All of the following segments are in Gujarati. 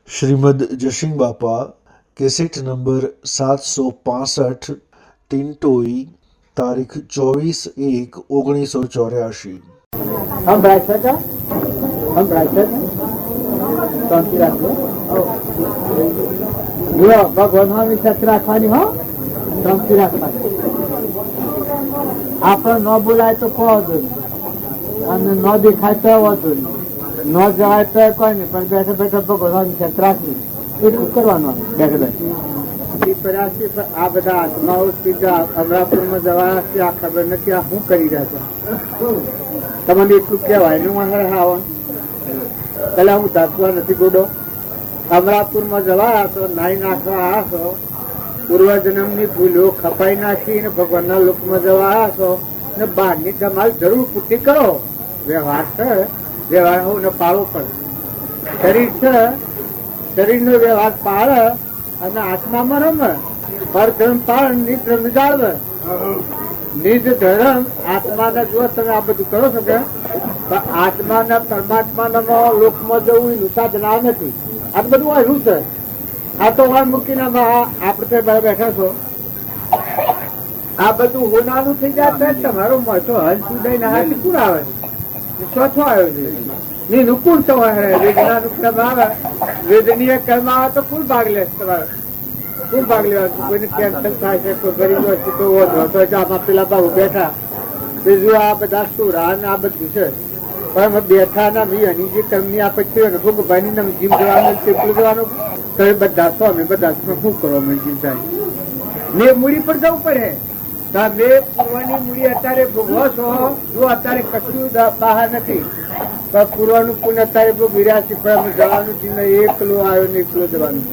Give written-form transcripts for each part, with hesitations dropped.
श्रीमद जशिंग बापा कैसेट नंबर 765 टिंटोई तारीख 24/1/1984। हम ब्राइट था शांति રાખો લ્યો ભગવાનની સત્ય રાખવાની હો શાંતિ રાખવાની આપણે ન બોલાય તો કહો દો અને ન દેખાય તો વાંધો નહીં ન જવાય તો કોઈ નહીં પણ બેઠા બેઠા ભગવાનની સત્ય રાખવી એટલું કરવાનું બેઠા બેઠા આ બધા આત્માઓ અમરાપુરમાં જવા આ ખબર નથી આ શું કરી રહ્યા છે તમને એટલું કહેવાય ને હું આવવાનું પેલા હું ધાસવા નથી ગોડો અમરાપુરમાં જવા છો નાઈ નાખવા આવ્યા છો પૂર્વજન્મની ભૂલો ખપાઈ નાખી ને ભગવાનના લોકમાં જવા આવ્યા છો ને બહારની તમારી જરૂર પૂર્તિ કરો. વ્યવહાર છે વ્યવહાર હું ને પાળવો પડે. શરીર છે શરીરનો વ્યવહાર પાળે અને આત્મામાં રમે. પરધર્મ પાળ નિજ ધર્મ જાળવે. નિજ ધર્મ આત્માને જો તમે આ બધું કરો છો કે આત્માના પરમાત્માના લોકમાં જવું એનું સાધન આ નથી. આ તો બધું આવ્યું છે. આ તો વાર મૂકીને આપડે બેઠા છો આ બધું હોનાનું થઈ જાય તમારો મોટો હલ સુધાઈ ના હાથી પૂર આવે ચોથો આવ્યો છે એનું કુલ તમારે વેદનાનું ક્રમ આવે વેદનીય કર્મ આવે તો કુલ ભાગ લે તમારે કુલ ભાગ લેવાનું. કોઈને કેન્સર થાય છે કોઈ ગરીબ વસ્તુ તો આમાં પેલા બાબુ બેઠા બીજું આ બધા સુરા ને આ બધું છે પણ બેઠા ના હની જે કર્મની આપત્તિ હોય ને ભોગભાઈ ની જીમ જવાનું તેટલું જવાનું તમે બધા છો અમે બધા શું કરો અમે જીમ થાય ને મૂડી પર જવું પડે. તમે પૂર્વની મૂડી અત્યારે ભોગવો છો જો અત્યારે કશું બહાર નથી તો પૂર્વનું પુણ્ય અત્યારે ભોગવી રહ્યા છે પણ અમે જવાનું જીવન એકલો આવ્યો ને એકલો જવાનું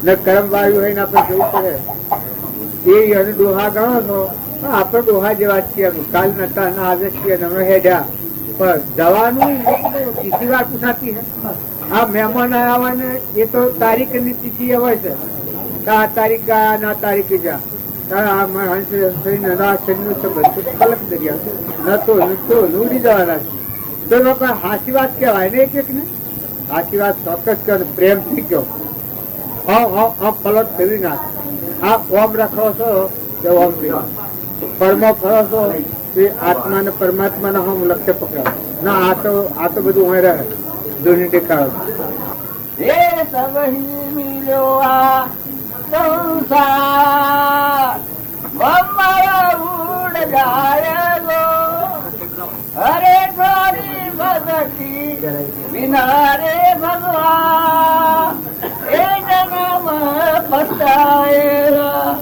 ને કર્મ વાયુ હોય ને આપણે જવું પડે. એ અને ડોહા ગણો છો આપણે ડોહા જેવા છીએ કાલ નતા ના આવે છીએ અમે હેડ્યા પણ જવાનું તિથિ વાર પૂછાતી હે. આ મહેમાન આવ્યા ને એ તો તારીખ ની તિથિ હોય છે આ તારીખ ના તારીખે જા હાચી વાત કેવાય ને એક ને હાચી વાત ચોક્કસ કર પ્રેમ થી કયો પલટ ફેરવી નાખ. આ ઓમ રાખો છો કે ઓમ પરમો ફરો છો એ આત્મા ને પરમાત્મા ના હમ લક્ષ્ય પકડાવો ના આ તો બધું હોય રહે દોની દેખાડો સંસાર ઉડ જાયગો હરે થોડી ભગતી વિના રે ભગવાન એ જન્મ પસ્તાયેલા.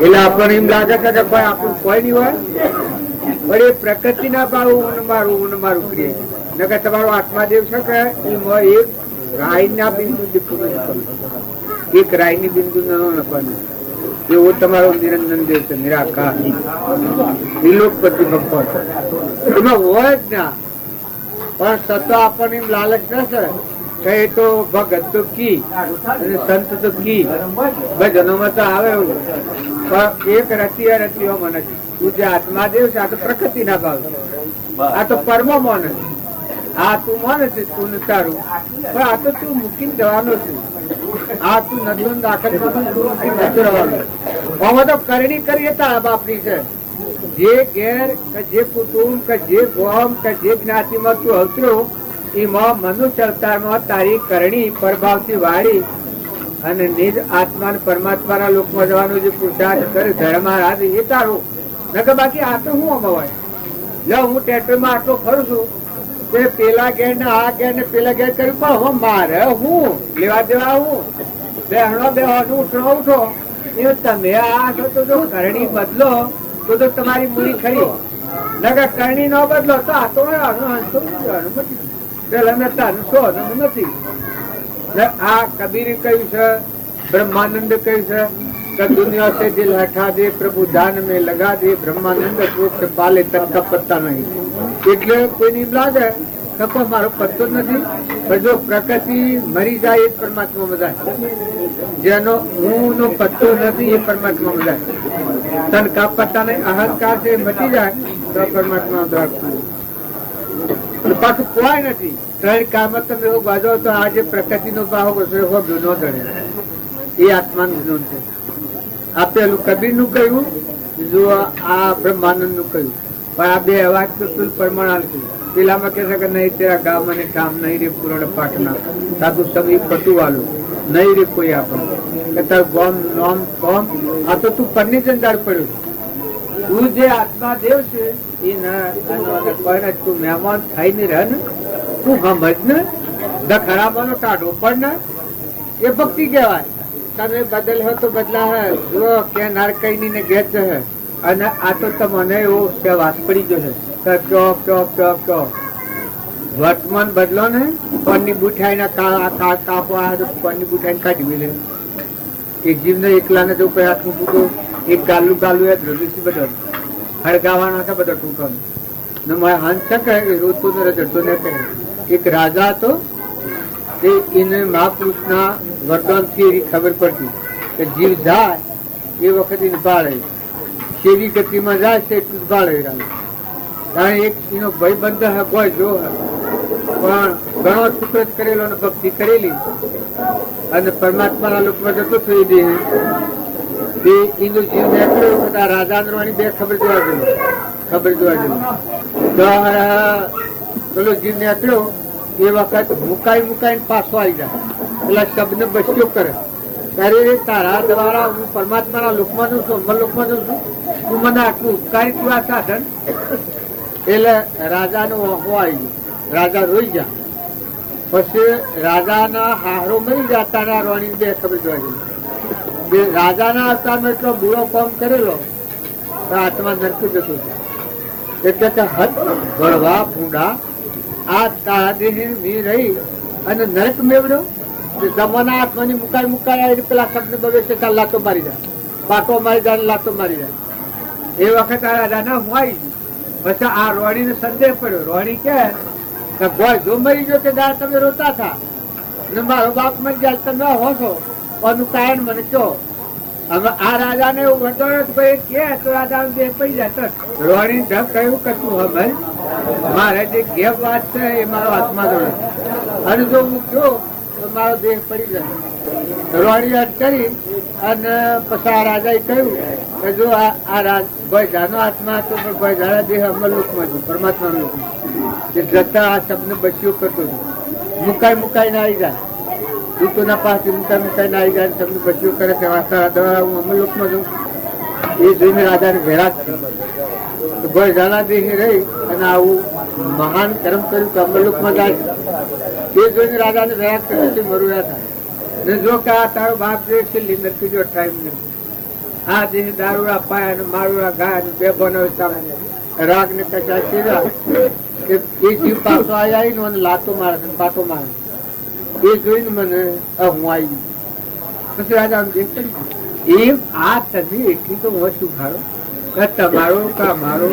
એટલે આપણને એમ લાગે કે ભાઈ આપણું કોઈ નહીં હોય પણ એ પ્રકૃતિ ના પાડવું મારું કરીએ નકર તમારો આત્માદેવ છે કે એક રાય ના બિંદુ એક રાય ની બિંદુ ન નખવાનું એવો તમારો નિરંજન દેવ છે નિરાકાર વિલોકપતિ ભગવાન એમાં હોય જ ના પણ સતો આપણને એમ લાલચ રહેશે કે એ તો ભગત તો કી અને સંત તો કી ભજનોમાં તો આવે એવું પણ એક રતિઓ મને તું જે આત્માદેવ છે આ તો પ્રકૃતિ ના ભાવ આ તો પરમો મને આ તું માને છે તું તારું પણ આ તો તું મૂકીને જવાનો છું. આ તું નદીઓ દાખલ કરવાનું તો કરણી કરીએ તારા બાપની છે. જે ઘેર કે જે કુટુંબ કે જે ગોમ કે જે જ્ઞાતિમાં તું અવતર્યો એમાં મનુષ્ય અવતારમાં તારી કરણી પરભાવથી વાળી અને નિજ આત્મા ને પરમાત્માના લોકમાં જવાનું જે પુરુષાર્થ કરે ધર્મ એ તારું નકર બાકી આ તો હું અમાવાય લો હું ટ્રેક્ટરમાં આટલો ફરું છું પેલા ઘેર ને આ ઘેર ને પેલા ઘેર કર્યું પણ હું મારે હું લેવા દેવા હું બેહણો બેહવાનું ઉઠો ઉઠો એ તમે આ તો જો કરણી બદલો તો તમારી મૂડી ખરી નગર કરણી ન બદલો તો આ તો પેલા નતા નથી. આ કબીર કહ્યું છે બ્રહ્માનંદ કહ્યું છે दुनिया से दिल हटा दे प्रभु दान में लगा दे ब्रह्मानंद रूप पाले तनका पत्ता नहीं. એટલે કોઈ એમ લાગે કે મારો પત્તો નથી પણ જો પ્રકૃતિ મરી જાય એ પરમાત્મા જાય જેનો હું નો પત્તો નથી એ પરમાત્મા જાય. તનકા પત્તા ને અહંકાર છે મટી જાય તો પરમાત્મા પાછું કોઈ નથી. 3 કામ તમે એવો બાજો તો આ જે પ્રકૃતિનો ભાવ હશે એવો ગુનો ધરે, એ આત્માનું જ્ઞાન છે. આ પેલું કબીરનું કહ્યું, બીજું આ બ્રહ્માનંદનું કહ્યું. પણ આ બે અવાજ તો તુલ પરમાણ છે. પેલામાં કહે છે કે નહીં તેરા ગામ અને કામ નહીં રે પૂરણ પાટના સાધુ સમી પટુવાલું નહીં રે કોઈ આપણું કે તારું ગોમ નોમ કોમ. આ તો તું પરની જંજાળ પડ્યું. તું જે આત્મા દેવ છે એ ના તું મહેમાન થઈને રહે ને, તું સમજ ને, ખરાબાનો કાઢો પણ ને, એ ભક્તિ કહેવાય. તમે બદલ હો તો બદલા હે, જો કે નારકઈ ને ઘેર છે. અને આ તો તમને એવો વાત પડી ગયો છે કયો કયો કયો કયો વર્તમાન બદલો ને, પનની બુઠાઈ ના કાપવા પનની બુઠાઈ કાઢી લે. એક જીવને એકલાને જો કોઈ હાથ મૂકું, એક ગાલું ગાલું એ ધ્રુવી બધો હળગાવાના છે, બધા ટૂંકવાનું ને મારે હાંસ શકે એ રોતો ને રજડતો ને કરે. એક રાજા હતો, એને મહાપુરુષના વરદાનથી એવી ખબર પડતી કે જીવ જાય એ વખતે ભાળે, કેવી ગતિમાં જાય છે એટલું જ ભાળે. કારણ એક એનો ભય બંધ હોય જો, પણ ઘણો શુક્ર કરેલો અને ભક્તિ કરેલી અને પરમાત્માના લોકમાં જતો થઈ દે એનો જીવ નીકળ્યો. બધા રાજા બે ખબર જોવા ગયેલો પેલો જીવ નીકળ્યો એ વખત મુકાઈને પાછો આવી જાય. પેલા શબ્દ બસ્યો કરે, અરે તારા દ્વારા હું પરમાત્માના લોકમાં જઉં છું, અમર લોકમાં જઉં છું, તું મને આટલું ઉપકારી તું આ સાધન. એટલે રાજાનો વાંકો આવી ગયો, રાજા રોઈ ગયા. પછી રાજાના હારો મળી જતા રોણી બે ખબર જોવા ગઈ. રાજાના અવતારમાં એટલો બુરો કામ કરેલો તો આત્મા નરક જતો હતો. એટલે કે હદ ગળવા ભૂંડા આ તારા દેહ રહી અને નરક મેળવ્યો. જમાના આત્માની મુકાઈ પેલા શબ્દ બવે છે, લાતો મારી જાય, પાટો મારી જાય, લાતો મારી જાય. એ વખત આ રાજાના હું આવી ગયું. પછી આ રોણી ને સંદેહ પડ્યો. રોણી કે ભાઈ જો મરી ગયો કે દાર તમે રોતા થા ને મારો બાપ મરી જાય તમે હોશો, આનું કારણ મને કહો. હવે આ રાજા ને એવું વધો કે તો રાજા દેહ પડી જાય. રોણી ઢબ કહ્યું કે તું હવે મારે જે ઘેર વાત છે એ મારો આત્મા જોડે, અને જો હું કહ્યું તો મારો દેહ પડી જાય. રોણી અટ કરી અને પછી આ રાજાએ કહ્યું કે જો આ ભાઈ જાનો આત્મા હતો પણ ભાઈ જાના દેહ અમર લોકમાં હતું, પરમાત્મા લોકમાં જતા આ શબ્દ બસ્યો કરતો હતો. મુકાઈને આવી જાય, દૂતોના પાસે મુકાઈને આવી જાય, શબ્દ બસ્યો કરે કે વાસ્તા દવા હું અમર લોકમાં છું. એ જોઈને રાજાને ઘેરા જ છે ભાઈ જાના દેહ રહી અને આવું મહાન કર્મ કર્યું કે અમર લોકમાં જાય. એ જોઈને રાજાને ઘેરા કરી મરુયા થાય ને જો કે આ તારો બાપ જે છેલ્લી નથી જો ટાઈમ નથી. આ દેહ દારૂડા પાય અને મારુડા ગાય અને બે બનો રાગ ને કશા સીધા એ જીવ પાછો આવી અને લાતો મારે પાટો મારે. એ જોઈને મને હું આવી ગયું. પછી રાજા એમ આ તમે એટલી તો વસ્તુ ખાડો કે તમારો કા મારો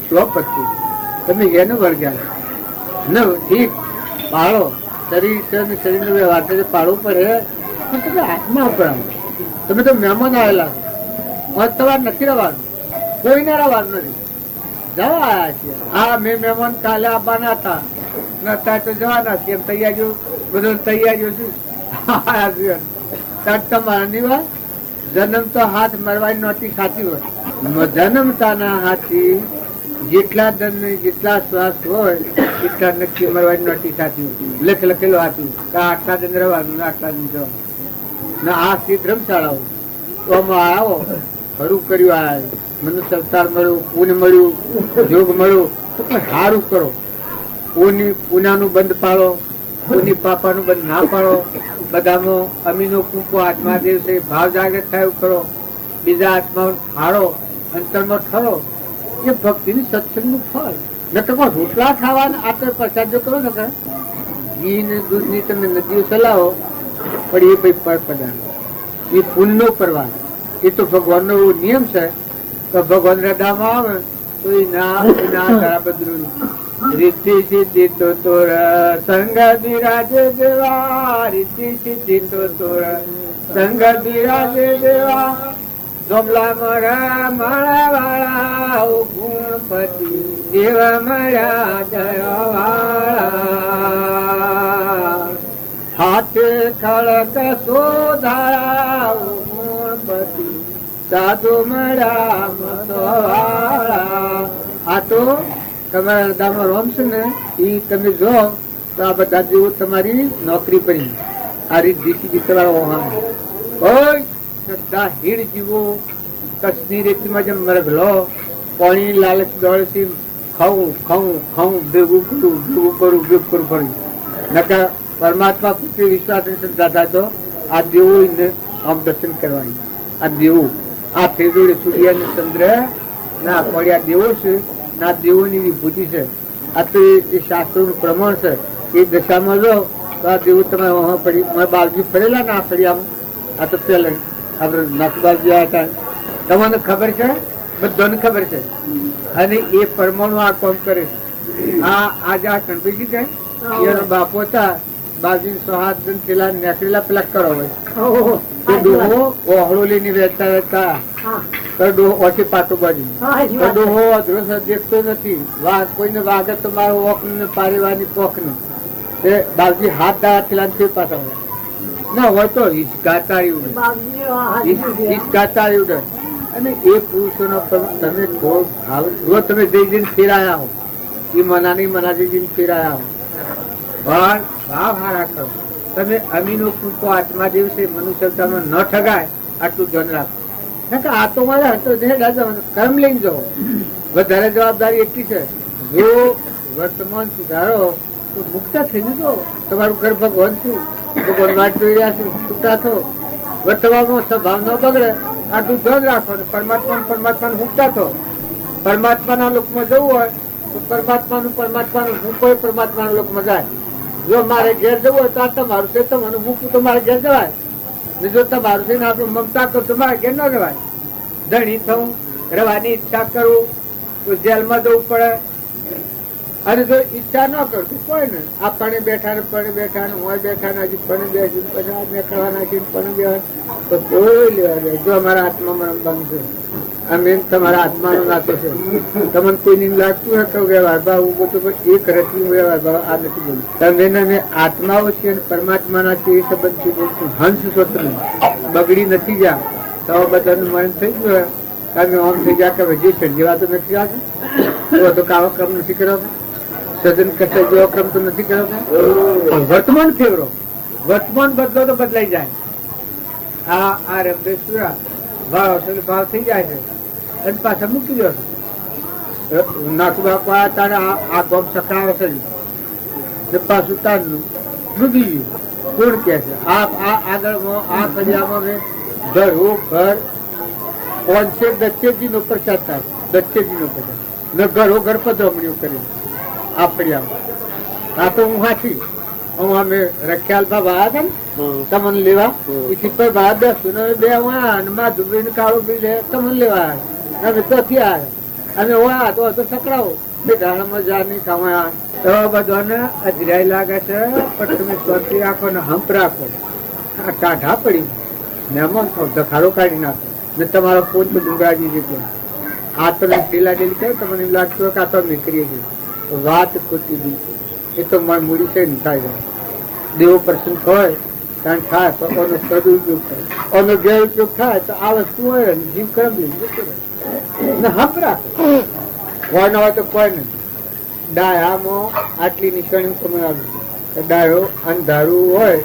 સ્વપતિ તમે એને વર્ગ્યા ન ઠીક પાડો. શરીર નો વ્યવહાર પાડવું પડે પણ તમે આત્મા ઉપર આવો. તમે તો મહેમાન આવેલા તમારે નથી રહેવાનું, કોઈને રહેવાનું નથી, જવા આવ્યા છીએ. હા મેં મહેમાન કાલે આવવાના હતા નતા તો જવાના છીએ, એમ તૈયારીઓ બધું તૈયારીઓ છે. તમારાની વાત જન્મ તો હાથ મરવાની નહોતી ખાતી હોય, જન્મતાના હાથી જેટલા દંડ જેટલા શ્વાસ હોય એટલા નક્કી મરવાની નહોતી ખાતી હોય. લખેલો હાથી આટલા દંડ રહેવાનું, આટલા દંડ જવાનું. આ સ્થિત ધર્મશાળાઓ તો આમાં આવો ખરું કર્યું. આ મનુષ્ય અવતાર મળ્યું, પુણ્ય મળ્યું, યોગ મળ્યું, સારું કરો. પુનાનું બંધ પાડો, પુની પાપાનું બંધ ના પાડો. બધામાં અમીનો કૂંકો આત્મા દેવ છે ભાવ જાગૃત થાય એવું કરો. બીજા આત્મા હારો અંતરમાં ઠરો. એ ભક્તિની સત્સંગનું ફળ. નકર રોટલા ખાવાના આ તો પ્રસાદ જો કરો ને ઘી ને દૂધ ની તમે નદીઓ ચલાવો પણ એ ભાઈ પર પદાર્થ એ પુણ્યનો પરવાર. એ તો ભગવાનનો એવો નિયમ છે કે ભગવાન હૃદયમાં આવે તો એ ના બદલું રીતિ સિદ્ધિ તો તોર સંગ બિરાજે દેવા. રીતિ સિદ્ધિ તો તોર સંગ બિરાજે દેવા. ગમલા મારા માળા વાળા ગુણપતિ જેવા મળ્યા જયવાળા હાથે ખડક સોધારા મૂળપતિ સાધુ મળ્યા મતવાળા. આ તો તમારા દામો રોમ છે ને એ તમે જો તો આ બધા જેવું તમારી નોકરી પડી. આ રીત જીસી તમારો હોય બધા હીડ જીવો કચ્છની રેતીમાં જેમ મરઘલો પાણી લાલચ દોડથી ખાવું ખાવું ખાવું ભેગું કરું ફર્યું નકા પરમાત્મા પ્રત્યે વિશ્વાસ શ્રદ્ધા થાય તો આ દેવો આમ દર્શન કરવાની. આ દેવો આ ફેરડોળે સૂર્ય અને ચંદ્ર ના પડ્યા દેવો છે ના દેવોની વિભૂતિ છે. આ તો એ શાસ્ત્રોનું પ્રમાણ છે. એ દશામાં જો તો આ દેવો તમે પડી બાળજી ફરેલા ના ફળિયામાં. આ તો પેલા આપડે નાથબાજી આવ્યા હતા તમને ખબર છે, બધાને ખબર છે. અને એ પરમાણુ આ કામ કરે છે. આજે આ ગણપતિ છે એનો બાપો હતા બાજુ સોહાદ પેલા નેકરેલા પેલા કરો હોય ડોહો ઓહળો લઈને વહેતા વહેતા ઓછી પાટો બાજુ ડોહો અધરો દેખતો નથી. વાઘ કોઈને વાઘ તો મારો ઓખ ને પારેવાની પોખ ને બાપજી હાથ દાડા પેલા તે પાછા હોય ના હોય તો હિસકાતારી ઉડે હિસકાતારી ઉડે. અને એ પુરુષોનો તમે જો તમે જઈને ફેરાયા હો એ મનાની મનાજી જઈને ફેરાયા હો પણ ભાવ હારા કરો. તમે અમીનો કૂદકો આત્મા દિવસે મનુષ્યતામાં ન ઠગાય આટલું ધ્યાન રાખો. આ તો મારે કર્મ લઈને જાઓ. વધારે જવાબદારી એટલી છે જો વર્તમાન સુધારો તો મુક્ત થઈ જજો. તમારું ઘર ભગવાન છું ભગવાન વાત જોઈ રહ્યા છું છૂટા થો. વર્તમાનમાં સ્વભાવ ન બગડે આટલું ધ્યાન રાખો. પરમાત્માને મુક્તા થો. પરમાત્માના લોકમાં જવું હોય તો પરમાત્માનું હું કોઈ પરમાત્માના લોકમાં જાય. જો મારે ઘેર જવું હોય તો આ તમારું છે તમારું મૂકવું તો મારે ઘેર જવાય. જો તમારું છે ને આપણે મમતા કરો તો મારે ઘેર ન જવાય. ધણી થવું રહેવાની ઈચ્છા કરું તો જેલમાં જવું પડે. અને જો ઈચ્છા ન કરું તો કોઈ ને આ પણ બેઠા ને હોય બેઠા ને હજી પણ બેસી પછી કરવા નાખી પણ બેવા તો કોઈ લેવા જાય. જો અમારા આત્મામાં રમવાનું છે અમે તમારા આત્માનો નાતો છે. તમને કોઈ લાગતું હોય તો વ્યવહાર ભાવ ઉભો તો એક રચનું વ્યવહાર ભાવ આ નથી બોલું. તમે આત્માઓ છે અને પરમાત્માના છે એ સંબંધથી બોલશું. હંસ છો તમે બગડી નથી જા તો બધાનું મન થઈ ગયું કારણ કે આમ થઈ જાય કે જે સંજીવા તો નથી આવતું તો કાવો ક્રમ નથી કરાવતો. સદન કરતા જેવો ક્રમ તો નથી કરાવતો. વર્તમાન ફેવરો વર્તમાન બદલો તો બદલાઈ જાય. આ રમદેશ્વરા ભાવ થઈ જાય છે અને પાછા મૂકી દો. નાખુ બાપુ તારે આ ગોમ સકડાવે છે પાછું તારનું મૂકી ગયું. કોણ કે છે આગળ આ ફરિયામાં મેં ઘર 500 દચ્ચેજી નો પ્રચાર થાય. દચ્ચેજી નો પ્રચાર ને ઘર પધરામણીઓ કરી આ ફરિયામાં. આ તો હું હાથી હું અમે રખ્યાલ બાબા આવ્યા હતા ને તમને લેવા એથી પર બહાર બેસું ને બે માધુભાઈ ને કાળો બી લે તમને લેવા અમે ચોથી આવ્યા અમે ઓયા તો સકડાવો ધાણામાં જા નહીં ખાવા તો બધાને અજરાઈ લાગે છે પણ તમે સ્વસ્થી રાખો ને હંપ રાખો. આ ટાઢા પડી મહેમાન થાવ ધખાડો કાઢી નાખો ને તમારો પોત ડુંગરાજી જેટલો આ તમે ઢીલા ઢીલી કહે તમને એમ લાગતું હોય કે આ તો નીકળીએ છીએ. વાત ખોટી બિલકુલ એ તો મન મૂડી છે ને થાય જાય. દેવો પ્રસન્ન હોય કારણ થાય તો એનો સદુપયોગ થાય એનો ગેરઉપયોગ થાય તો આ વસ્તુ હોય ને જીવ કરમ લઈને હંપ રાખો. હોય ના હોય તો કોઈ નહીં. ડાયામાં આટલી નિશાની તમે આવ્યું ડાયો અંધારું હોય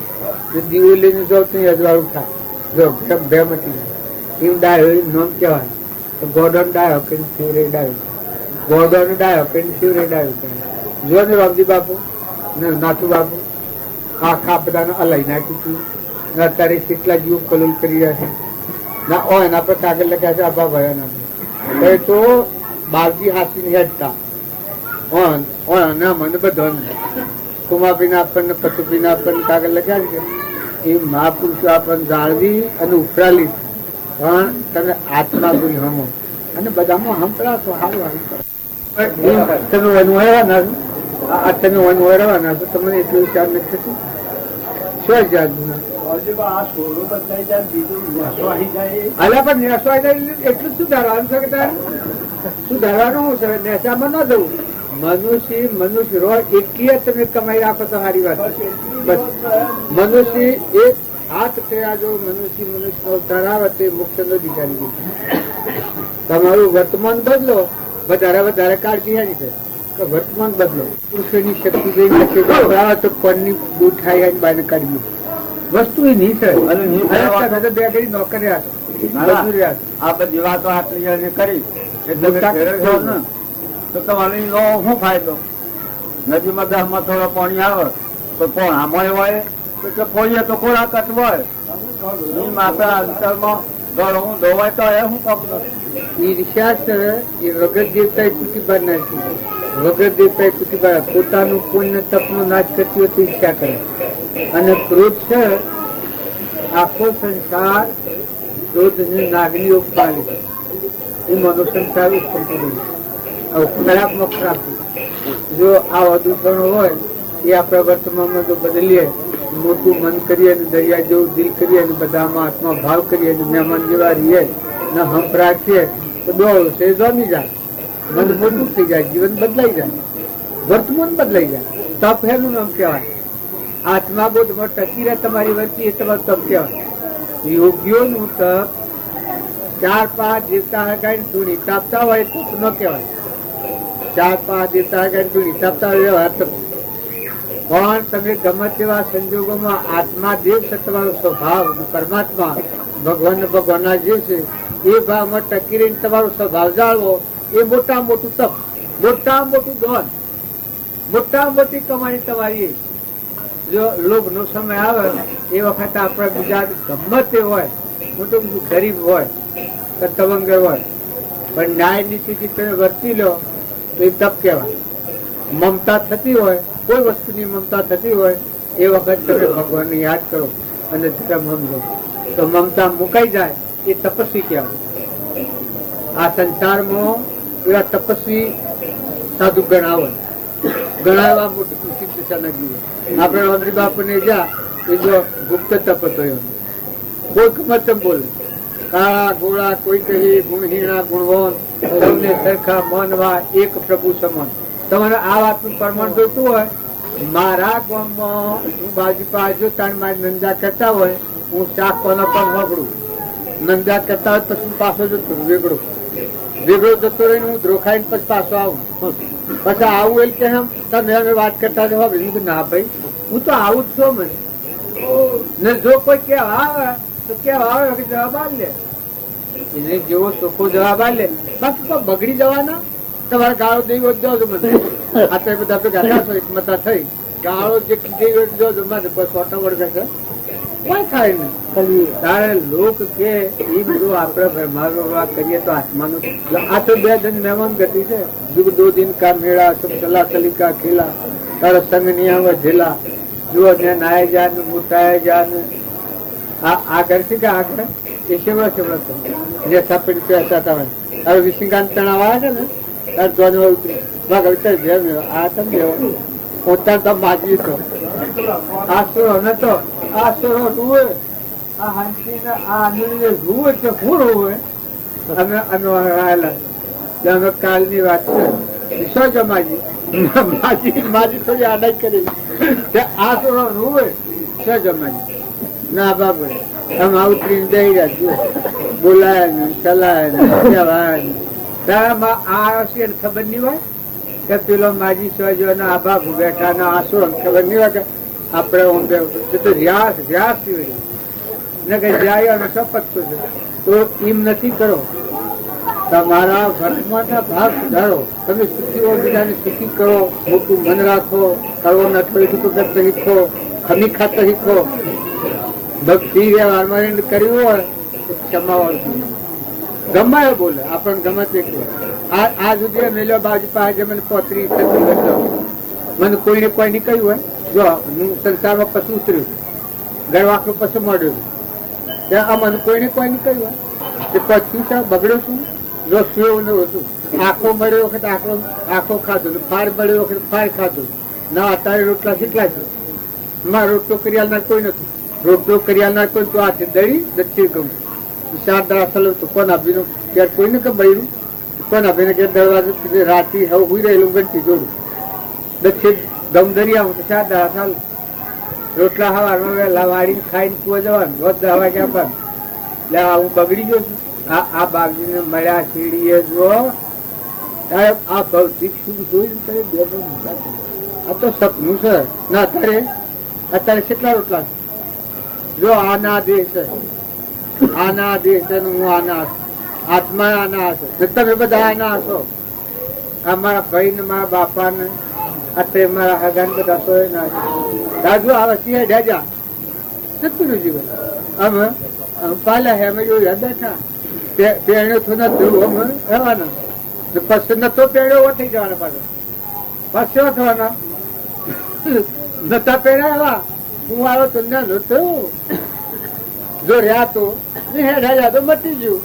તો દીવો લઈને જાવ તો અજવાળું થાય. જો બે મટી જાય એમ ડાયો નામ કહેવાય તો ગોડન ડાયો કે શિવરે ડાયો ગોડન ડાયો કે શિવરે ડાયો કહેવાય. જો ને રામજી બાપુ ને નાથુ બાપુ આખા બધાને અલાઈ નાખ્યું હતું ને અત્યારે કેટલા જીવો કલોલ કરી રહ્યા છે ના ઓ એના પર કાગળ લખ્યા છે આભા ભયાના તો બાવજી હાસી હેડતા મને બધો કુમાપીને આપણને પતુપીને આપણને કાગળ લખ્યા છે એ મહાપુરુષો આપણને જાળવી અને ઉફરાલી પણ તમે આત્મા ગુણ હમો અને બધામાં હંપરાશો સારું તમે વનવાના તમે વનવાના છો તમને એટલું વિચાર નથી થતું. શું જાતનું અલા પણ નેસો એટલું જ સુધારવાનું છે કે તારે સુધારવાનું છે, નેચામાં ન જવું. મનુષ્ય રો એટલી તમે કમાઈ રાખો તો સારી વાત. બસ મનુષ્ય એક હાથ કર્યા જો મનુષ્ય ધરાવે તે મુક્ત નથી કરી. તમારું વર્તમાન બદલો, વધારે કાળજી હેની છે કે વર્તમાન બદલો. પુરુષોની શક્તિ જોઈને તો કોણની દૂર થાય બહાર કાઢી વસ્તુ એ નહીં છે. બે ઘડી નોકરી આ બધી વાતો આટલી કરી એટલે તો તમારે શું ફાયદો? નદીમાં 10 થોડો પાણી આવે તો કોણ આમાં હોય તો કોઈએ તો કોળા કટ હોય માતા અંતરમાં હું ધોવાય તો એ શું કામ ઈર્ષ્યા છે એ વગર દેવતા તૂટી બાર નાખી. વગર દેવતા તૂટી બાર પોતાનું પુણ્ય તપનો નાશ કરતી હોય તો ઈર્ષ્યા કરે. અને ક્રોધ છે આખો સંસાર ક્રોધની નાગણીઓ પાલે છે. એ મનો સંસાર ઉત્પન્ન કરે. ખરાબમાં ખરાબ જો આ અદૂષણો હોય એ આપણા વર્તમાનમાં જો બદલીએ, મોટું મન કરીએ, દરિયા જેવું દિલ કરીએ, બધામાં આત્મા ભાવ કરીએ, મહેમાન જેવા રહીએ ને હંપ રાખીએ તો દોડો છે જમી જાય, મન મોટું થઈ જાય, જીવન બદલાઈ જાય, વર્તમાન બદલાઈ જાય. તપ એનું નામ કહેવાય. આત્મા બોધમાં ટકી રહે તમારી વચ્ચે એ તમારું તપ કહેવાય. યોગીઓનું તપ 4-5 દેવતા હગાઈને ધૂણી તાપતા હોય તપ ન કહેવાય. 4-5 દેવતા હગાઈને ધૂણી તાપતા હોય તપ. પણ તમે ગમે તેવા સંજોગોમાં આત્મા દેવ છે, તમારો સ્વભાવ પરમાત્મા ભગવાનના જે છે એ ભાવમાં ટકી રહીને તમારો સ્વભાવ જાળવો એ મોટામાં મોટું તપ, મોટામાં મોટું ધન, મોટામાં મોટી કમાણી તમારી. જો લોભ નો સમય આવે એ વખતે આપણા બીજા ગમે તે હોય, મોટું ગરીબ હોય કે તવંગર હોય, પણ ન્યાય નીતિથી તમે વર્તી લો તો એ તપ કહેવાય. મમતા થતી હોય, કોઈ વસ્તુની મમતા થતી હોય એ વખત તમે ભગવાનને યાદ કરો અને સમજો તો મમતા મુકાઈ જાય એ તપસ્વી કહેવાય. આ સંસારમાં એવા તપસ્વી સાધુ ગણાવે, ગણાવવા મોટી ખુશી દિશાના જીવો. આપણે મંત્રી બાપુને જા એ જો ગુપ્ત તપ થયો, કોઈ મત બોલે, કાળા ગોળા કોઈ કહી, ગુણહીણા ગુણવાન, તમને સરખા મનવા એક પ્રભુ સમાન. તમારે આ વાતનું પ્રમાણ જોતું હોય, મારા ગામમાં હું બાજુ તાણ મારી નંદા કરતા હોય, હું શાક કોના પણ વાપરું, નંદા કરતા હોય પછી પાછો જતો વેગળો જતો રહીને હું ધ્રોખાઈને પછી પાછો આવું. પછી આવું એટલે કે તમે અમે વાત કરતા જ હોય. ના ભાઈ હું તો આવું જ છું. મને જો કોઈ કેવા આવે તો કેવા આવે કે જવાબ આપ લે, એને જેવો ચોખ્ખો જવાબ આપ લે. બાકી તો બગડી જવાના તમારે ગાળો દેવી દો છો મને. આ તો બધા ભેગા છો એકમતા થઈ ગાળો જેટલી દેવી દો છો મને બસ ઓટો વળગે છે કોઈ થાય નહીં. તારે લોક કે એ બધું આપડે ભરમાર કરીએ તો આત્માનું. આ તો 2 દિન મહેમાન ગતિ છે. જુગ 2 દિન કા મેળા સબ ચલા ચલી કા ખેલા, તારા સંગ નિયમ ઝેલા, જુઓ ને નાય જા ને મુટાય જા ને આ કરશે કે આગળ એ સેવડો જે સાપડી પેસા તમે હવે વિશિંગાન તણાવ આવે છે ને તાર ધોનમાં ઉતરી ભાગ ઉતર જેમ આ તમે પોતા તો માજી તો આસુરો નતો આસુરો રૂવે આ હાંસીને આ આંદોલને રૂવે તો હું રૂવે અમે રાયેલા. અમે કાલની વાત છે શું છે માજી થોડી આડાઈ કરી આસુરો રૂવે શું જમાજી ના બાબુ આમ ઉતરીને દઈ રહ્યા બોલાય ને ચલાય ને ખબર નહી હોય કે પેલો માજી સ્વજો ના આભા બેઠા ના આસુ ખબર નહી હોય કે આપડે વ્યાસ ને કઈ જાય અને સપત છે તો એમ નથી કરો. તમારા વર્તમાનના ભાગ સુધારો, તમે સુખી હો, બીજાને સુખી કરો, મોટું મન રાખો, કરવો નથી શીખો, ખમી ખાતા શીખો, ભક્તિ વ્યવહારમાં કર્યું હોય તો ક્ષમાવાળું ગમે બોલે આપણને ગમે તે આ સુધી મેલ્યો બાજુ પાસે મને પોતરી મને કોઈને કોઈ નહીં કહ્યું હોય. જો હું સંસારમાં પછી ઉતર્યું ગળવાકનું પછી મળ્યું ત્યાં મને કોઈને કોઈ નહીં કહ્યું હોય કે પછી છે બગડ્યો છું. જો શું હતું આંખો મળ્યો વખત આંખો ખાધું, ફાળ મળ્યો વખત ફાળ ખાધું ના અત્યારે રોટલા શીખલા છે. મારા રોટલો કરિયાલનાર કોઈ નથી, રોટલો કરિયાલનાર કોઈ તો આ દળી દક્ષિણ ગયું 4 દાડા સલવતું કોણ આપ્યું ત્યારે કોઈને કે બૈરું કોણ આપણે કે દરવાજો રાતે હવે હુઈ રહેલું ગણતી જોડું દક્ષિણ દમ દરિયા તો 4 દાડા ચાલુ રોટલા હવારમાં વહેલા વાળીને ખાઈને કુવા જવાનું રોજ 10 વાગ્યા પર એટલે હું બગડી ગયો છું. આ બાગજીને મળ્યા સીડીએ જો આ ભૌતિક સુખ જોઈને આ તો સપનું છે ના. અત્યારે કેટલા રોટલા જો આના દેહ છે, આના દેહ છે, હું આના આત્મા આના હશે, તમે બધા આના હશો. આ મારા ભાઈ ને મારા બાપા ને અત્યારે મારા હગા ને બધા તો દાદુ આવે સિંહ ઢેજા સત્યનું જીવન અમે પાલ્યા હે અમે જોયા બેઠા પેણ્યો તો નથી અમે રહેવાના પછી નતો પેણ્યો થઈ જવાના પાછો થવાના નતા પેણ્યા એવા હું આવ્યો તો ના નતો જો રહ્યા તો હેડા તો મટી ગયું.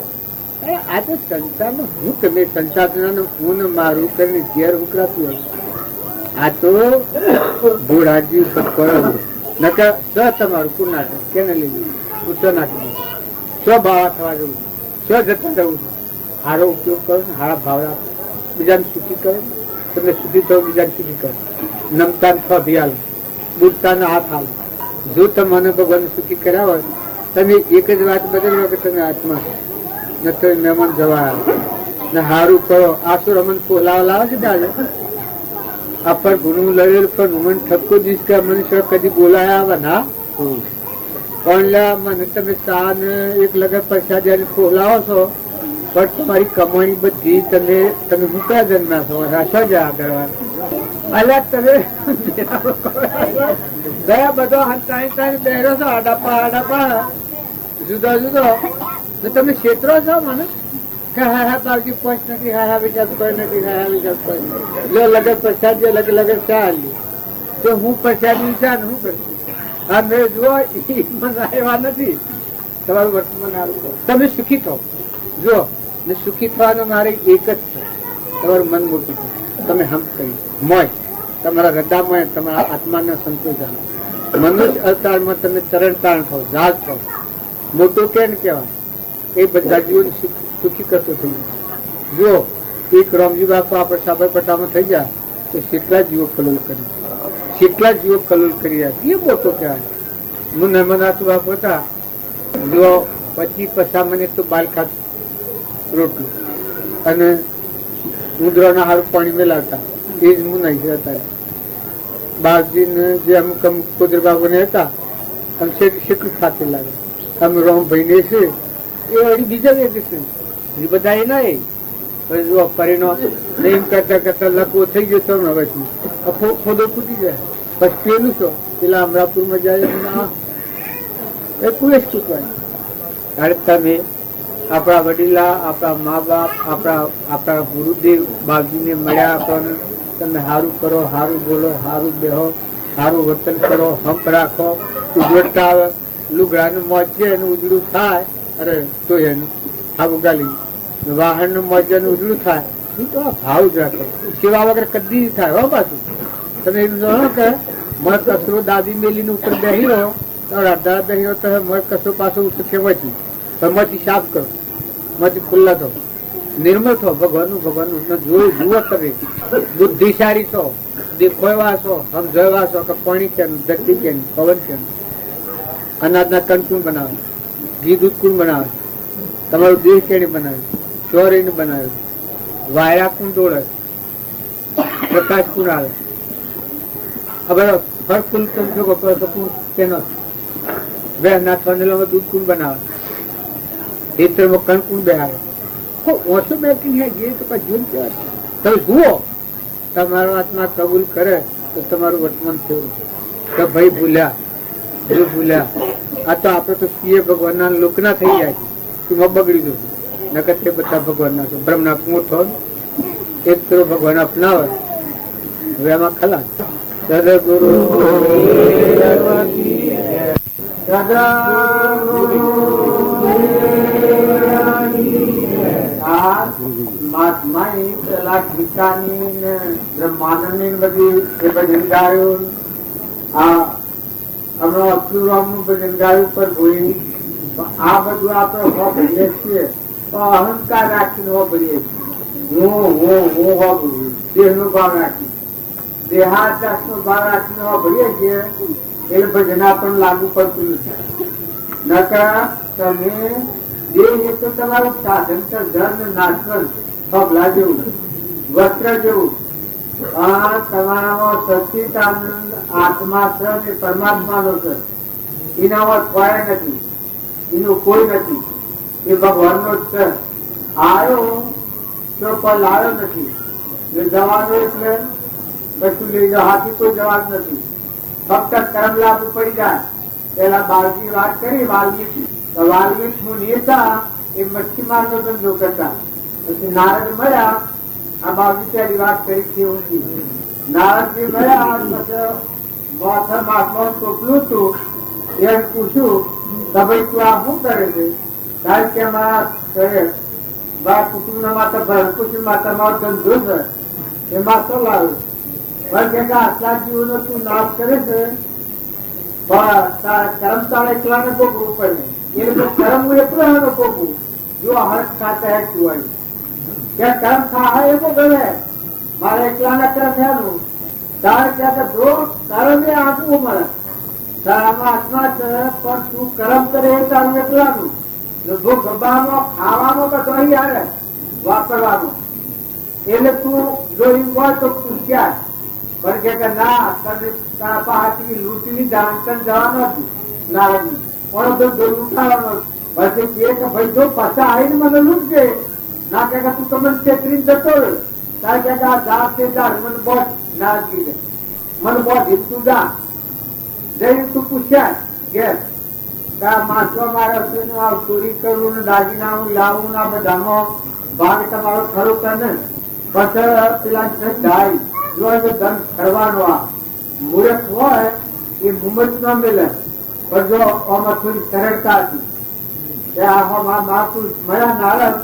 આ તો સંસાર નો હું તમે સંસાર હું મારું કરીને ઘેર ઉકરાતું હોય. આ તો ભોળાજી નકર તમારું કુલ નાટક કેને લઈ પૂછો નાખી સ્વ ભાવા થવા જવું, સ્વ જતા જવું, સારો ઉપયોગ કરો, સારા ભાવ રાખો, બીજાને સુખી કરો, તમે સુખી થો બીજાને સુખી કરો, નમતા અભિયાન બુદ્ધતાનો હાથ હાલો. જો તમને ભગવાન સુખી કર્યા હોય તમે એક જ વાત બદલ્યો કે તમે આત્મા નથી મહેમાન જવા ને સારું કરો. આસુર અમન ફોલાવા લાવે છે દાદા આ પર ગુનું લડેલ પણ મને ઠપકો દીશ કે મનુષ્ય કદી બોલાયા આવે ના પણ મને તમે ચા ને એક લગન પ્રસાદ ફોલાવો છો પણ તમારી કમાણી બધી તમે મૂક્યા જન્મ્યા છો રાશો જ કરવા અલ્યા તમે ગયા બધો હંતાઈ પહેરો છો આડાપા જુદો જુદો તમે ક્ષેત્રો છો મને કે હા હા બાવજી પહોંચ નથી, હા હા વિચાર કોઈ નથી, હા હા વિચાર કોઈ નથી. જો લગન પ્રસાદ જે લગન ચા લી તો હું પ્રસાદ ની ચા ને હું કરશું આ મેં જુઓ મને આવ્યા નથી. તમારું વર્તમાન સારું કરો, તમે સુખી થો. જો ને સુખી થવાનો મારે એક જ છે તમારું મન મોટું થયું, તમે હમ કરી મોય તમારા હૃદયમાં તમારા આત્માને સંતોષ આનો. મનુષ્ય અવતારમાં તમે ચરણ તારણ થાવ, જાગ થાવ, મોટો કેમ કહેવાય એ બધા જીવન સુખી કરતો થઈ જાય. જો એક રામજી બાપા આપણે સાબરકાંઠામાં થઈ ગયા તો કેટલા જીવો કલોલ કરી, કેટલા જીવો કલોલ કરી રહ્યા એ મોટો કહેવાય. હું નર્મદાસ બાપુ હતા જો 25 મને તો બાલ ખાત રોટલું અને ઉંદરાના હારું પાણી મેલાવતા એ જ હું નહીં હતા. બાપજીને જે અમુક અમુક કુદર બાબુને હતા આમ કેટલું ખાતે લાગે. આમ રામભાઈ ને છે એ વળી બીજા વ્યક્તિ છે એ બધા એ નહીં જો પરિણામ નહીં કરતા કરતા લકવો થઈ ગયો તો પછી ખોદો ફૂટી જાય પછી પેલું છો પેલા અમરાપુરમાં જાય એ કુએ ચૂકવાય. ત્યારે તમે આપણા વડીલા આપણા મા બાપ આપણા ગુરુદેવ બાપજીને મળ્યા આપણને તમે સારું કરો, સારું બોલો, સારું બેહો, સારું વર્તન કરો, હંપ રાખો, ઉજવડતા આવે લુગડાનું મોજ છે એનું ઉજળું થાય અરે તો એનું આવું ગાલી વાહનનું મોજ એનું ઉજળું થાય એ તો ભાવ જ રાખો. સેવા વગર કદી નહીં થાય. હો પાછું તમે એમ જાણો કે મત કચરો દાદી મેલીને ઉપર બેસી રહો તો અડધા બેસી રહો તો મત કચરો પાછો ઉઠે મચી તો મચી સાફ કરો, મચી ખુલ્લા થો, નિર્મળ થો, ભગવાનનું જોયું જુઓ તમે બુદ્ધિશાળી છો, દેખોવા છો, સમજવા છો કે પાણી કેનું, ધરતી કેનું, પવન કેનું, અનાજના કણ કોણ બનાવે, ઘી દૂધ કોણ બનાવે, તમારું દેહ કેને બનાવ્યું, ચોરીને બનાવ્યું, વાયરા કોણ દોડે, પ્રકાશ કોણ આવે, હવે ફળ ફૂલ તમે કરો તો કોણ કેનો બે નાથવાનેલામાં દૂધ કોણ બનાવે, ખેતરમાં કણ કોણ બેહાડે, ઓછો બેઠી છે જે તો જીવન કહેવાય. તમે જુઓ તમારો આત્મા કબૂલ કરે તો તમારું વર્તમાન થયું કે ભાઈ ભૂલ્યા જો ભૂલ્યા આ તો આપણે તો પીએ ભગવાનના લોકના થઈ ગયા છે તું બગડી દો નકર તે બધા ભગવાનના છો બ્રહ્મના મોટો એક તો ભગવાન અપનાવે હવે આમાં ખલાસ. સદગુરુ મહાત્માની પેલા ગીતાની ને બ્રહ્માંડની બધી એ ભજન ગાયું આ હમણાં અબ્દુલરામનું ભજન ગાયું પર ભૂલી આ બધું આપણે વાપરીએ છીએ તો અહંકાર રાખીને વાપરીએ છીએ. હું વાપરું દેહનો ભાવ રાખી દેહાચાસનો ભાવ રાખીને વાપરીએ છીએ એટલે ભજન આપણને લાગુ પડતું નથી. નકર તમે દેહ એક તો તમારું સાધન છે, ધન નાશવન પગલા જેવું વસ્ત્ર જેવું. તમારામાં સચ્ચિદાનંદ આત્મા છે ને પરમાત્માનો છે, એનામાં કોઈ નથી, એનું કોઈ નથી, એ ભગવાનનો જ છે. આવ્યો તો પણ લાવ્યો નથી, જવાનો એટલે કશું લઈ જાઓ હાથી કોઈ જવાબ નથી, ફક્ત કર્મ લાગુ પડી જાય. પેલા બાળજી વાત કરી વાલ્મીક મુનિ હતા, એ મચ્છીમાર નો ધંધો કરતા. પછી નારદ મળ્યા, આ બાળજી પહેલી વાત કરી નારદજી મળ્યા, પછી માથમાં ટોપલું હતું, એને પૂછ્યું કે ભાઈ તું આ શું કરે છે? કારણ કે અમારા કુટુંબ ના માતા ભરણપુષી માતા મારો ધંધો છે, એમાં શું લાવ્યું? કે આટલા જીવોનો તું નાશ કરે છે, પણ કર્મ તારે એકલાને ભોગવું પડે. એ લોકો કર્મ હું એકલો ભોગવું. જો હર્ષ ખાતા હે ચુવાડી કે કર્મ ખા એ ભોગવે, મારે એકલાના કર્મ એનું. તારે ક્યાં જો કર્મ એ આપવું મળે, તારામાં આત્મા છે, પણ તું કર્મ કરે એ તારું એકલાનું. ગબામાં ખાવાનો બધો આવે વાપરવાનો, એટલે તું જો એમ હોય તો પૂછ્યા પણ કે ના તને લૂંટી લીધા જવાનો હતું નારાયણ પણ લૂંટાવાનો. પછી કે ભાઈ જો પાછા આવીને મને લૂંટજે, ના કે તું તમને છેતરી જતો રહ્યો. તારે કે આ જા તે જા મને બહુ નારાજગી દે, મને બહુ હિતું જા જઈને તું પૂછ્યા કે માછવા મારા ચોરી કરવું ને દાગીના હું લાવું ના બધામાં ભાગ તમારો ખરો કરે. પછી પેલા ગાય ધન કરવાનો આ મૂર્ખ હોય એ મુમત ન મળે, પણ જો આમાં થોડી સરળતા હતી. મળ્યા નારદ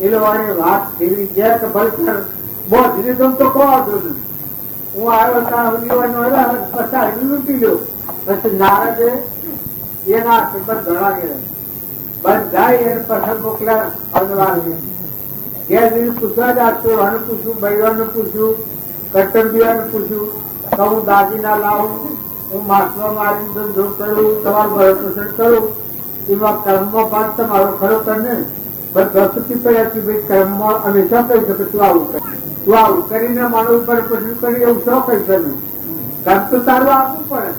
એ લોકો વાત ફેરવી ગયા કે ભલે બહુ ધીરે તો કહો હતું હું આવ્યો પછી લૂંટી લ્યો. પછી નારદે એના કિંમત ઘણા ગયા બંધ જાય એને પસંદ મોકલ્યા અનવાને ઘેર પૂછવા જ આપતો હન પૂછ્યું, બૈરાને પૂછ્યું, કટરબિયાને પૂછ્યું કે હું દાગીના લાવું, હું માસમાં મારી ધંધો કરું, તમારું ભરતપોષણ કરું, એમાં કર્મમાં ભાગ તમારો ખરો કર ને. પણ દ્રષ્ટિ પડ્યા કે ભાઈ કર્મમાં હંમેશા કહી શકે તું આવું કર, તું આવું કરીને મારું ભરતપોષણ કરી એવું શું કહી શકે? કર્મ તો તારું આપવું પડે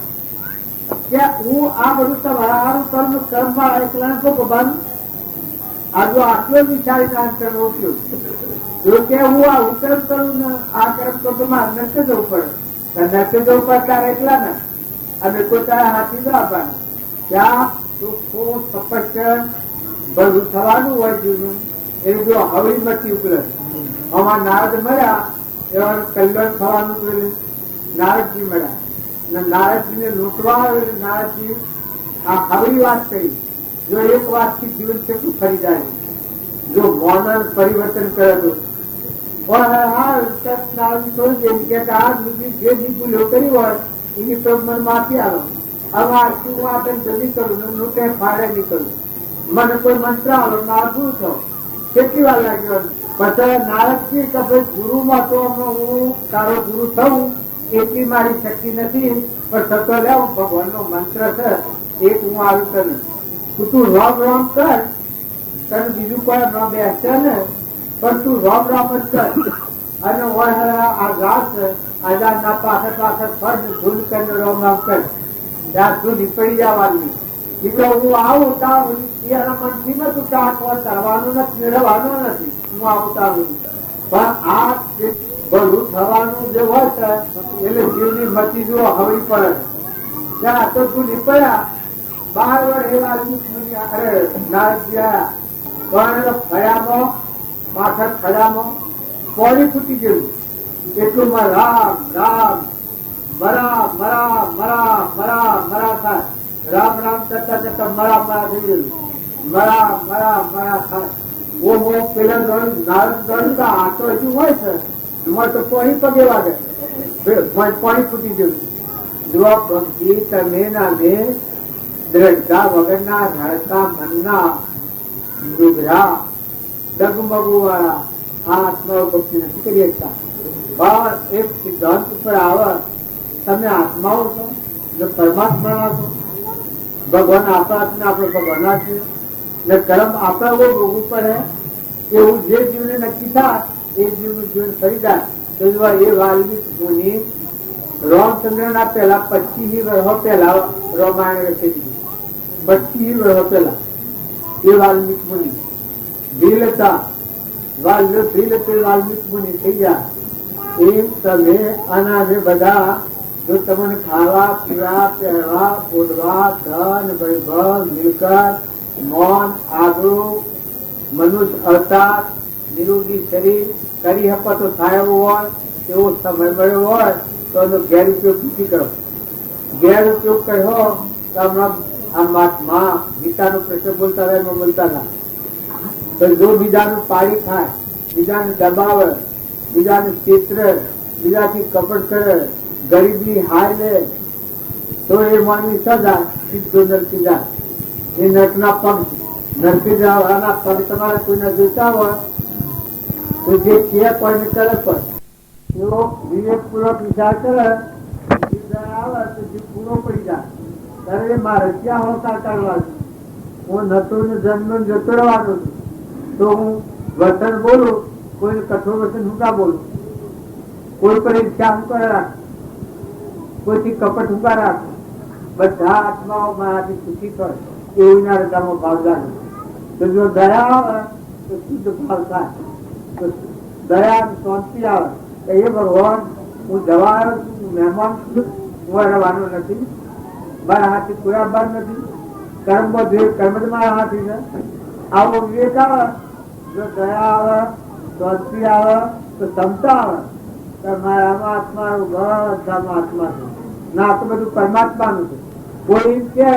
કે હું આ બધું તમારું કર્મ માં એકલા ભગવાન આ આટલો વિચારીને આ કર્મ ઉપયોગ જો કે હું આ કર્મ કરું ને આ કર્મ તો તમારે નક્કી જવું પડે, નક્કી જવું પડે તારે એકલા ને અને કોઈ તારા હાથી ન આપવાના. ત્યાં ચોખ્ખું સ્પષ્ટ બધું થવાનું હોય જૂનું એ જો હવળી મચી ઉકલે. આમાં નારદ મળ્યા એવા કલ્યાણ થવાનું નારદજી મળ્યા. નારદજી ને લૂંટવા આવે નારદજી આ હવળી વાત કરી. જો એક વાત થી જીવન કેટલું ફરી જાય, જો મોનર પરિવર્તન કરે તો જે ભૂલો કરી હોય એની તો મને માફી આવે. હવે આટલું હું આપણે જલ્દી કરું હું ક્યાંય ફાળે નહીં કરું, મને કોઈ મંત્ર આવો ના ભૂલ થયો કેટલી વાર લાગ્યો. પછી નારદજી કે ભાઈ ગુરુમાં તો હું તારો ગુરુ થવું એટલી મારી શક્તિ નથી, પણ સતો લેવ ભગવાન નો મંત્ર છે એક હું આવ્યું તને તું રામ રામ કર, તને બીજું કોઈ ન બેસશે ને પણ તું રામ રામ જ કર. અને આ ઘાસ આઝાદ ના પાછળ પાછળ ફર્જ ધૂલ કરીને રામ રામ કર, ત્યાં ધૂલ પડી જવાની. એટલે હું આવું તારું એના મનથી નતું ટાંકવા કરવાનું નથી, મેળવવાનું નથી, હું આવું તારું. પણ આ બધું થવાનું જે હોય છે એટલે જીવની મતી જો હવળી પડે ત્યાં તો ધૂલી પડ્યા 12 વર્ષ અરે નારદજી આવ્યા પણ ફળ્યામાં પાછળ ફળ્યામાં પોળી ફૂટી ગયું. એટલું માં રામ રામ મરા મરા મરા મરા મરા થાય, રામ રામ કરતા કરતા મરા મરા થઈ ગયું, મરા મરા મરા થાય. ઓ પેલા નારદ દોડ આટો હજુ હોય છે એમાં તો પોણી પગે વાગે પાણી ફૂટી ગયું. જવાબ ભક્તિ તમે નામે દ્રઢતા વગરના રડતા મનના ડુગરા ડગમગુ વાળા આ આત્માઓ ભક્તિ નથી કરી શકતા. પણ એક સિદ્ધાંત ઉપર આવે, તમે આત્માઓ છો ને પરમાત્મા છો. ભગવાન આપણા ને આપણે ભગવાન છીએ ને કર્મ આપણા ભોગવવું પડે. એવું જે જીવને નક્કી થાય એ જીવનું જીવન ફરી જાય. તો એ વાલ્મીક મુનિ રામચંદ્ર ના પહેલા 25 વર્ષ પહેલા રામાયણ રચી દીધું. 25 વર્ષ પહેલા એ વાલ્મીક મુનિ ભીલ હતા. વાલ્મીક મુનિ થઈ ગયા. એમ તમે આના બધા જો તમને ખાવા પીવા પહેરવા ઓઢવા ધન વૈભવ મિલકત મૌન આબરૂ મનુષ્ય અવતાર નિરોગી શરીર કરી શકો તો થાય એવું હોય, એવો સમય મળ્યો હોય તો એનો ગેરઉપયોગ નથી કરો. ગેરઉપયોગ કર્યો તો હમણાં આ મહાત્મા ગીતાનો પ્રશ્ન બોલતા હતા એમાં બોલતા હતા. તો જો બીજાનું પાડી ખાય, બીજાને દબાવે, બીજાને ચિત્ર, બીજાથી કપટ કરે, ગરીબી હાય લે, તો એ માનવી સજા સીધો નરકી જાય. એ નરકના પગ, નરકી જવાના પગ તમારે કોઈને જોતા હોય તો જે કે કોઈને કરે પણ એવો વિવેકપૂર્વક વિચાર કરે, આવે તો જે પૂરો પડી જાય. ત્યારે મારે ક્યાં હોતા કરવા છે? હું નતો ને જન્મ જતો રહેવાનો છું. તો હું વચન બોલું, કોઈ કઠોર વચન હું કા બોલું? કોઈ પર ઈચ્છા હું કરે રાખું, કોઈથી કપટ હું કા રાખું? બધા આત્માઓ મારાથી સુખી થાય એવું ના રજામાં ભાવ લાગે. તો જો દયા આવે તો શુદ્ધ ભાવ થાય. તો દયા શાંતિ આવે તો એ ભગવાન હું જવા આવ્યો છું, મહેમાન છું, હું રહેવાનો નથી, મારા હાથથી કોઈ બાર નથી. કર્મ કર્મ જ મારા હાથી છે. આવો વિવેક આવે, જો દયા આવે, શાંતિ આવે તો ક્ષમતા આવે તો મારામાં આત્મા બધામાં આત્મા છે ના, તો બધું પરમાત્માનું છે. કોઈ કે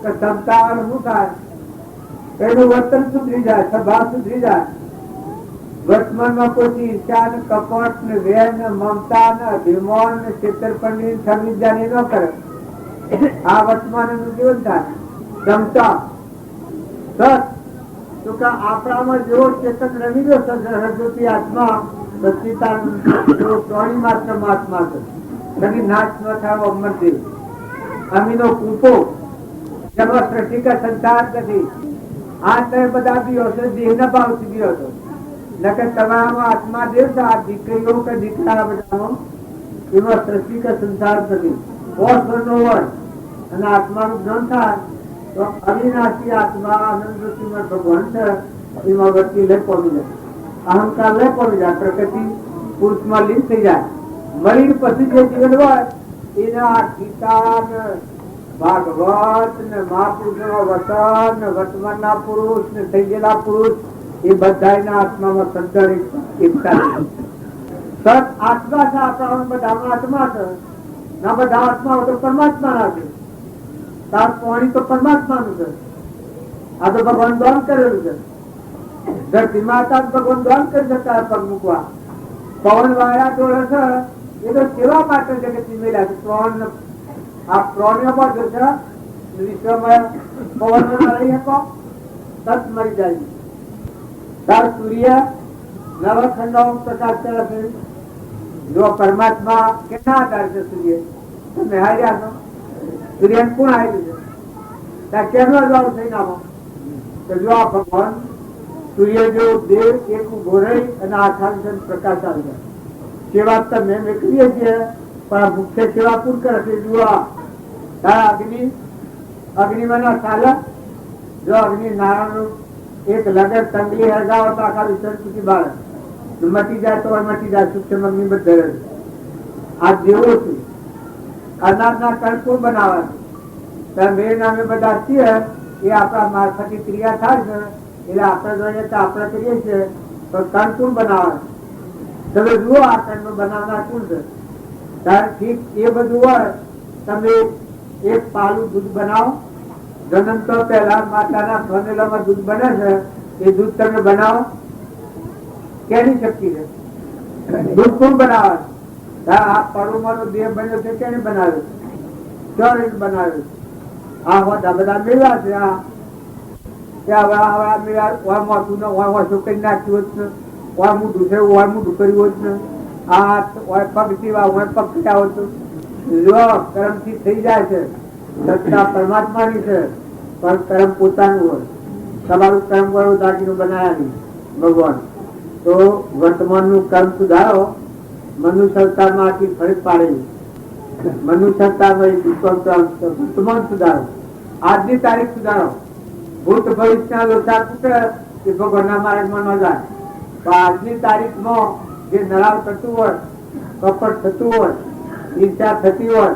ક્ષમતા આવે શું થાય? એનું વર્તન સુધરી જાય, સ્વભાવ સુધરી જાય. વર્તમાનમાં કોઈ ઈર્ષા ને કપટ ને વેર ને મમતા ને અભિમાન ને છેતરપિંડી સર્વિદ્યાની ન કરે. આ વર્તમાન નું જીવન થાય. ક્ષમતા સત તો કે આપણામાં જેવો ચેતન રમી ગયો સરસ્વતી આત્મા પ્રાણી માત્ર આત્મા છે. કદી નાશ ન થાય અમરદેવ અમીનો કૂપો જેમાં સૃષ્ટિ કા સંસાર નથી. આ તમે બધા બી હશે દેહ ના ભાવ સુધી હતો નકે તમારામાં આત્મા દેવ છે. આ દીકરીઓ કે દીકરા બધાનો એમાં સૃષ્ટિ કા સંસાર નથી. નો વર અને આત્માનું જ્ઞાન થાય તો અવિનાશી આત્મા આનંદ ભગવાન છે. એમાં વ્યક્તિ લઈ પડી જાય, અહંકાર લઈ પડી જાય, પ્રકૃતિ પુરુષમાં લીન થઈ જાય. મરીને પછી જે જીવન હોય એના ગીતા ને ભાગવત ને મહાપુરુષ નો વચન ને વર્તમાનના પુરુષ ને થઈ ગયેલા પુરુષ એ બધા આત્મામાં સંતરિત એકતા છે. સત આત્મા છે. આપણા બધામાં આત્મા છે ના, બધા આત્મા તો પરમાત્મા ના છે. તાર પાણી તો પરમાત્મા નું છે. આ તો ભગવાન દાન કરેલું છે. ધરતી માતા ભગવાન દાન કરી શકતા પગ મૂકવા. પવન વાયા જોડે છે એ તો સેવા માટે જગત મેળ્યા છે. આ પ્રાણીઓ પણ છે વિશ્વમાં પવન રહી શકો તત મરી જાય. તાર સૂર્ય નવખંડો પ્રકાશ કરે છે. જો પરમાત્મા કેટલા આધાર છે સૂર્ય? તમે હાર્યા છો. સૂર્ય કોણ આવ્યું છે? ત્યાં કેમનો જવાબ થઈ નાખો તો જો આ ભગવાન સૂર્ય જો દેવ એક ઉભો રહી અને આખા પ્રકાશ આવી જાય. સેવા તમે અમે કરીએ છીએ પણ મુખ્ય સેવા પૂર કરે છે. જુઓ અગ્નિ, અગ્નિમાં ચાલે. જો અગ્નિ નારાયણ એક લગર તંગલી હરગાવો તો આખા વિસર્જ સુધી બાળે મટી જાય તો મટી જાય. સૂક્ષ્મ અગ્નિ બધે આ જેવો છે. અનાજના કણકું બનાવે મેં નામે બધા છીએ એ આપણા મારફતી ક્રિયા થાય છે. એટલે આપણે જોઈએ તો આપણે કરીએ છીએ તો કણકું બનાવે. તમે જુઓ આ કણ બનાવનાર કોણ છે? ત્યારે ઠીક એ બધું હોય. તમે એક પાલું દૂધ બનાવો. જન્મ તો પહેલા માતાના બનેલામાં દૂધ બને છે. એ દૂધ તમે બનાવો કેની શક્તિ છે? દૂધ કોણ બનાવે? આ પરુમાનો દેહ બન્યો છે કેને બનાવ્યો? ચોર બનાવ્યો. આ હોતા બધા મેળવ્યા છે. આ મોટું કરી નાખ્યું ઓય મોઢું છે ઓય મોઢું કર્યું હોત ને આ ઓય પગ સીવા ઓય પગ કર્યા હોત જો કર્મથી થઈ જાય છે. સત્તા પરમાત્માની છે પણ કર્મ પોતાનું હોય. તમારું કર્મ વાળું દાગીનું બનાયા નહીં ભગવાન. તો વર્તમાનનું કર્મ સુધારો. મનુષ્યતામાં આટલી ફરક પાડેલી. મનુષ્યતામાં વર્તમાન સુધારો, આજની તારીખ સુધારો. ભૂત ભવિષ્યના લોચા તૂટે એ ભગવાનના માર્ગમાં ન જાય. તો આજની તારીખમાં જે નરાવ થતું હોય, કપટ થતું હોય, ઈર્ષા થતી હોય,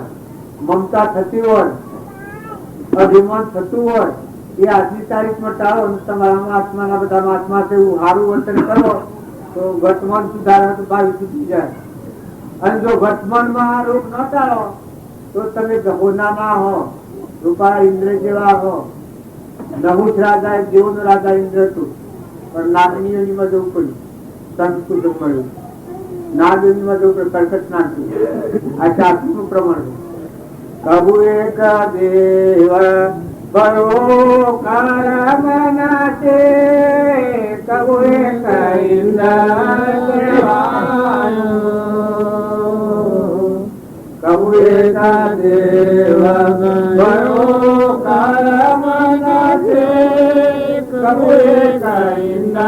મમતા થતી હોય, અભિમાન થતું હોય, એ આજની તારીખમાં ટાળો. તમારા આત્માના બધા આત્મા છે એવું સારું વર્તન કરો તો વર્તમાન સુધારા તો ભાવી સુધી જાય. અને જો વર્તમાનમાં રોગ ન ટાળો તો તમે ગહોના ના હો, રૂપાળા ઇન્દ્ર જેવા હો. નહુષ રાજા જેવું રાજા ઇન્દ્ર હતું પણ નાગનીઓમાં જવું પડ્યું, સંસ્કૃત મળ્યું. નાગનીમાં જવું પડ્યું, કર્કટ નાગ. આ શાસ્ત્રનું પ્રમાણ છે. કબુ એક દેવ બરો કર્મ નાચે, કબુ એક ઇન્દ્ર કબુ એક દેવ બરો કર્મ નાચે, કબુ એક ઇન્દ્ર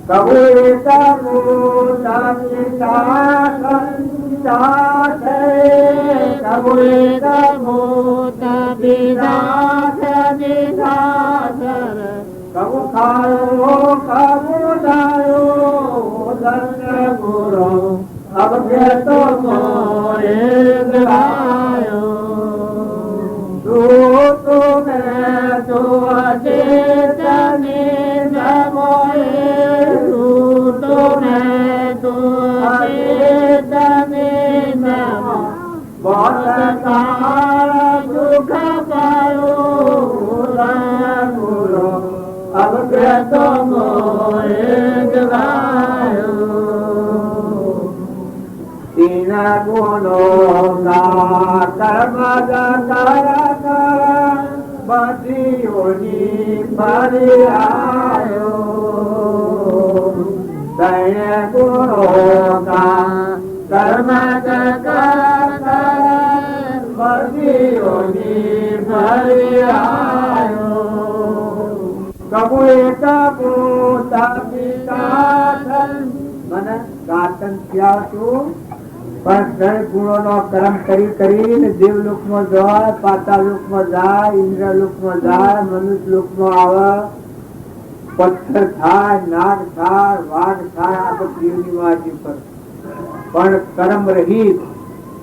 કબુ એક મોટા પિતા કબુ એક મોટા પિતા કબુ ખાયો કબુ દાયો ધન્ય ગુરો અબ તો મોરે ગાયો. તો મેં તો અચેતને નમોએ, તો મેં તો અચેતને નમો. बहुत काल दुख पायो गुरो अब तो मोरे गवायो. तीन गुणों का कर्म कर बदियोनी भरी आयो. तीन गुणों का कर्म कर बदियोनी भरी आयो. कबू एक पोता પિતા મને ગાતન થયા છું પણ ત્રણ ગુણોનો કર્મ કરીને દેવલોકમાં જાય, પાતાળલોકમાં જાય, ઇન્દ્રલોકમાં જાય, મનુષ્યલોકમાં આવે. પથ્થર થાય, નાગ થાય, વાઘ થાય, આ બધી વાજી પર પણ કર્મ રહિત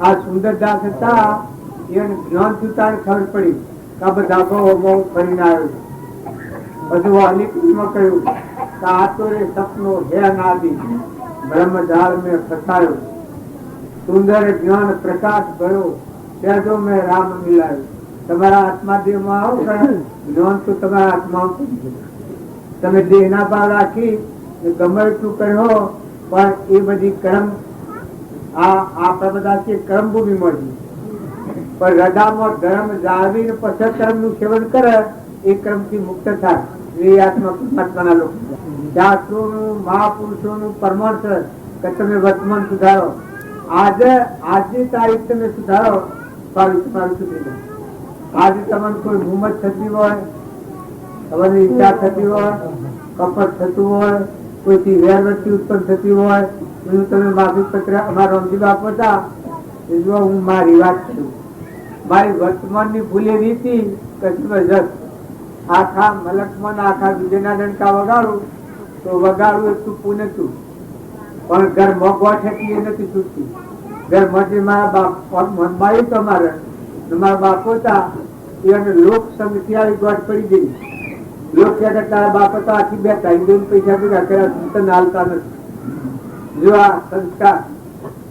આ સુંદરદાસ હતા. એને જ્ઞાન થતા ખબર પડી કે આ બધા બહુ ફરીને આવ્યો. બધું અલિપમાં કહ્યું કે આ તો રે સપનો હે નાદી બ્રહ્મજાળ મેં ફસાયો. સુંદર જ્ઞાન પ્રકાશ ભયો ત્યાં જો મેં રામ મિલાયો. તમારા આત્મા દેહમાં આવો જ્ઞાન તો તમારા આત્મા તમે દેહના ભાવ રાખી ગમે એટલું કર્યો પણ એ બધી કર્મ આપણા બધા છે કર્મભૂમિમાં છે. પણ હૃદયમાં ધર્મ જાળવીને પછી કર્મનું સેવન કરે એ કર્મથી મુક્ત થાય. એ આત્મા પરમાત્માના લોકો શાસ્ત્રોનું મહાપુરુષોનું પ્રમાણ છે કે તમે વર્તમાન સુધારો. આજની તારીખ તમે સુધારો, તમારું સુધરી જાય. આજે તમને કોઈ હુમત થતી હોય, તમારી ઈચ્છા થતી હોય, કપટ થતું હોય, કોઈથી વેરવર્તી ઉત્પન્ન થતી હોય, તમે માફી પત્ર અમારા રમજી બાપ હતા એ જો હું મારી વાત છું. મારી વર્તમાનની ભૂલે રીતિ કે જબરજસ્ત આખા મલકમાં આખા વિજયના ડંકા વગાડું તો વગાડવું એટલું પૂને છું પણ ઘર મોગવા ઠેકી એ નથી છૂટતી. ઘર મોટી મારા બાપ મનબાયું તમારે મારા બાપો હતા એને લોક સંગથી આવી ગોઠ પડી ગઈ. લોક કહેતા તારા બાપ તો આખી બે ટાઈમ પૈસા ભેગા કર્યા તને હાલતા નથી. જો આ સંસ્કાર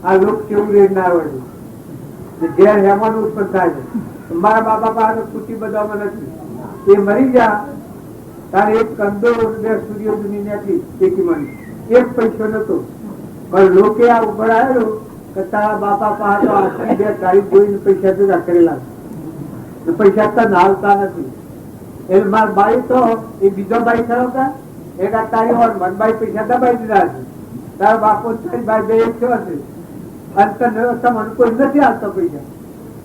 આ લોક કેવું રેડનાર હોય ઘેર હેમાનું ઉત્પન્ન થાય છે. મારા બાપા પાસે ખુશી બધામાં નથી. એ મરી જા તારે એક કંદો બે સૂર્ય દુની નથી ખેતીમાં એક પૈસો નતો પણ લોકે આ ઉભરાયેલું કે તારા બાપા પાસે આખી બે તારીખ જોઈને પૈસા ભેગા કરેલા પૈસા તને હાલતા નથી. એ મારા બાઈ તો એ બીજો બાઈ ખરો કે એક આ તારી ઓર મન બાઈ પૈસા દબાઈ દીધા છે. તારા બાપુ તારી બાઈ બે એક થયો છે. અંતર તમને કોઈ નથી આવતો પૈસા.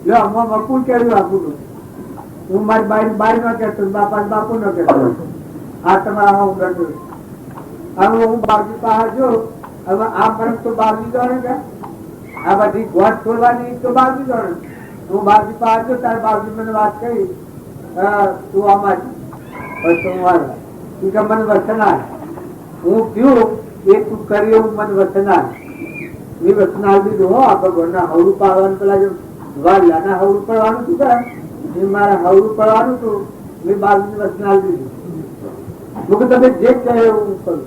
જો આમાં મકુલ કેવું આપું હું મારી બાઈ બાઈ નો કહેતો બાપા બાપુ નો કહેતો. આ તમારા હું ગણું હવે હું બાજુ પાસે જો હવે આ ફરક તો બાજુ જાણે કે આ બધી ગોઠ છોડવાની તો બાજુ જાણે. હું બાજુ પાસે જો તારી બાજુ મને વાત કરી તું આમાં તું મારે તું કે મને વચન આપ. હું કયું એ તું કરી એવું મને વચન આપ. મેં વચન આપી દીધું હો આપડે ઘરના હવડું પાડવાનું પેલા જો વાળના હવડું પડવાનું તું કરે એ મારે હવડું પડવાનું તું મેં બાજુ વચન આપી દીધું. તમે જે કહે એવું હું કરું.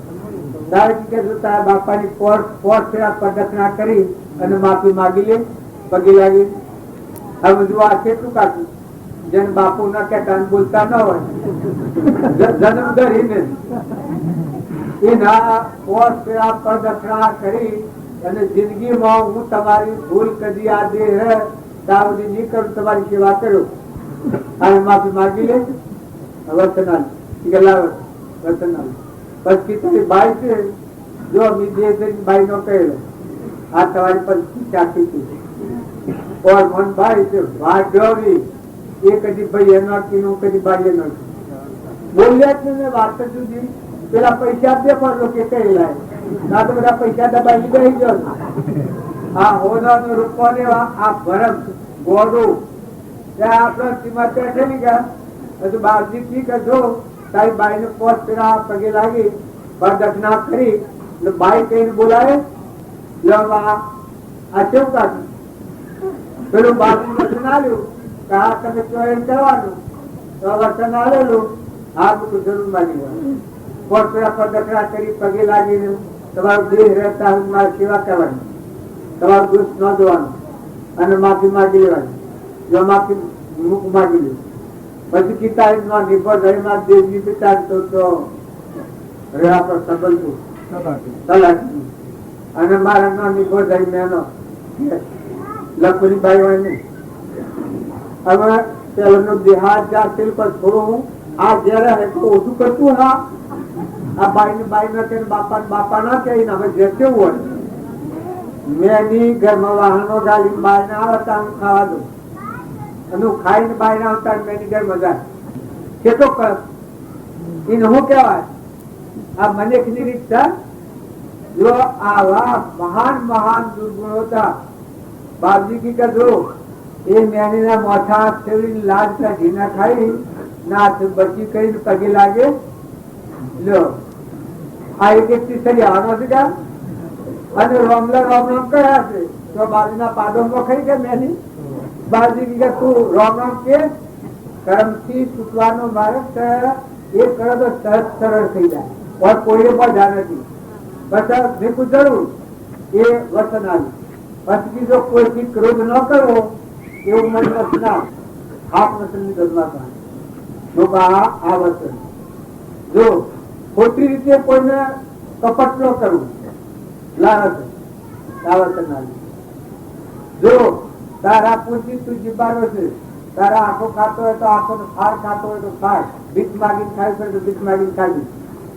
તારે કે તારા બાપાની પોટ પ્રદક્ષિણા કરી અને માફી માગી લે પગે લાગી. હવે બધું આ કેટલું કાઢું જેને બાપુ ના કહેતા બોલતા ન હોય જન્મ ધરીને એના પોટ પ્રદક્ષિણા કરી અને જિંદગીમાં હું તમારી ભૂલ કદી આ દેહ હે ત્યાં સુધી નહીં કરું તમારી સેવા કર્યો અને માફી માગી લે વચન પછી તારી બાઈ છે જો બાઈ નો કહેલો આ તમારી પરિસ્થિતિ ચાખી છે મન બાઈ છે ભાગ્યવી એ કદી ભાઈ એનો કીધું કદી બાઈ એનો બોલ્યા જ ને વાત જુદી. પેલા પૈસા બે પણ લોકો કહેલા ના તો બધા પૈસા દબાઈ ગઈ ગયો. આ હોદા નો રૂપો ને આ ભરમ ગોડું ત્યાં આપડે સીમા બેઠેલી ગયા હજુ બારજી ઠીક જો તારી બાઈ ને પોત પેલા પગે લાગી પ્રદક્ષિણા કરી બાઈ કહીને બોલાવે આ કેવું કાઢું પેલું બાજુ વચન આવ્યું કે આ તમે ચોયન કરવાનું તો વચન આવેલું આ બધું જરૂર માની ગયું. પોત પેલા પ્રદક્ષિણા કરી પગે લાગીને તમારું દેહ રહેતા મારી સેવા કરવાની તમારું દુષ્ટ ન જોવાનું અને માફી માગી લેવાની. જો માફી મુખ માગી લે પછી પિતા નિર્ભર રહીમાં દેવની પિતા તો રહ્યા પર સંબંધું તલાટી અને મારા નો નિર્ભર રહી મેનો લખુની બાઈ હોય નહીં. હવે પેલો દેહાત જા પર થોડું આ જયારે ઓછું કરતું હા આ બાઈ ને બાઈ ના કે બાપા ના કે હવે જે કેવું હોય મેં ઘરમાં વાહનો ગાડી બાઈ ના આવતા હું ખાવા દઉં અને ખાઈને બાઈ ના આવતા મેની ઘર મજા કેટલો કર એને શું કેવાય આ મને રીત છે. જો આવા મહાન મહાન દુર્ગુણો હતા બાપજી કી કદો એ મેની ના મોઠા છેવડી લાજ કાઢી ના ખાઈ ના બચી કરીને પગે લાગે લો આ એક સરી આવવાનો છે અને રોમલા રોમ રોમ કયા છે તો બાજુના પાડો ખાઈ કે મેની બાજી કી તું રોમ રોમ કે કર્મ થી છૂટવાનો માર્ગ એ કરો તો સહજ સરળ થઈ જાય કોઈને પણ ધ્યાન નથી. બસ મેં પૂછ્યું એ વચન આવ્યું પછી જો કોઈથી ક્રોધ ન કરવો એવું મન વચના આપ વચનની ગણમાં આ વચન જો ખોટી રીતે કોઈને કપટ ન કરવું લાલચ આ વચન આવ્યું. જો તારા પૂછી તું જીબારો છે તારા આંખો ખાતો હોય તો આંખો નો ફાર ખાતો હોય તો ફાર ભીખ માગીને ખાય તો ભીખ માગીને ખાવી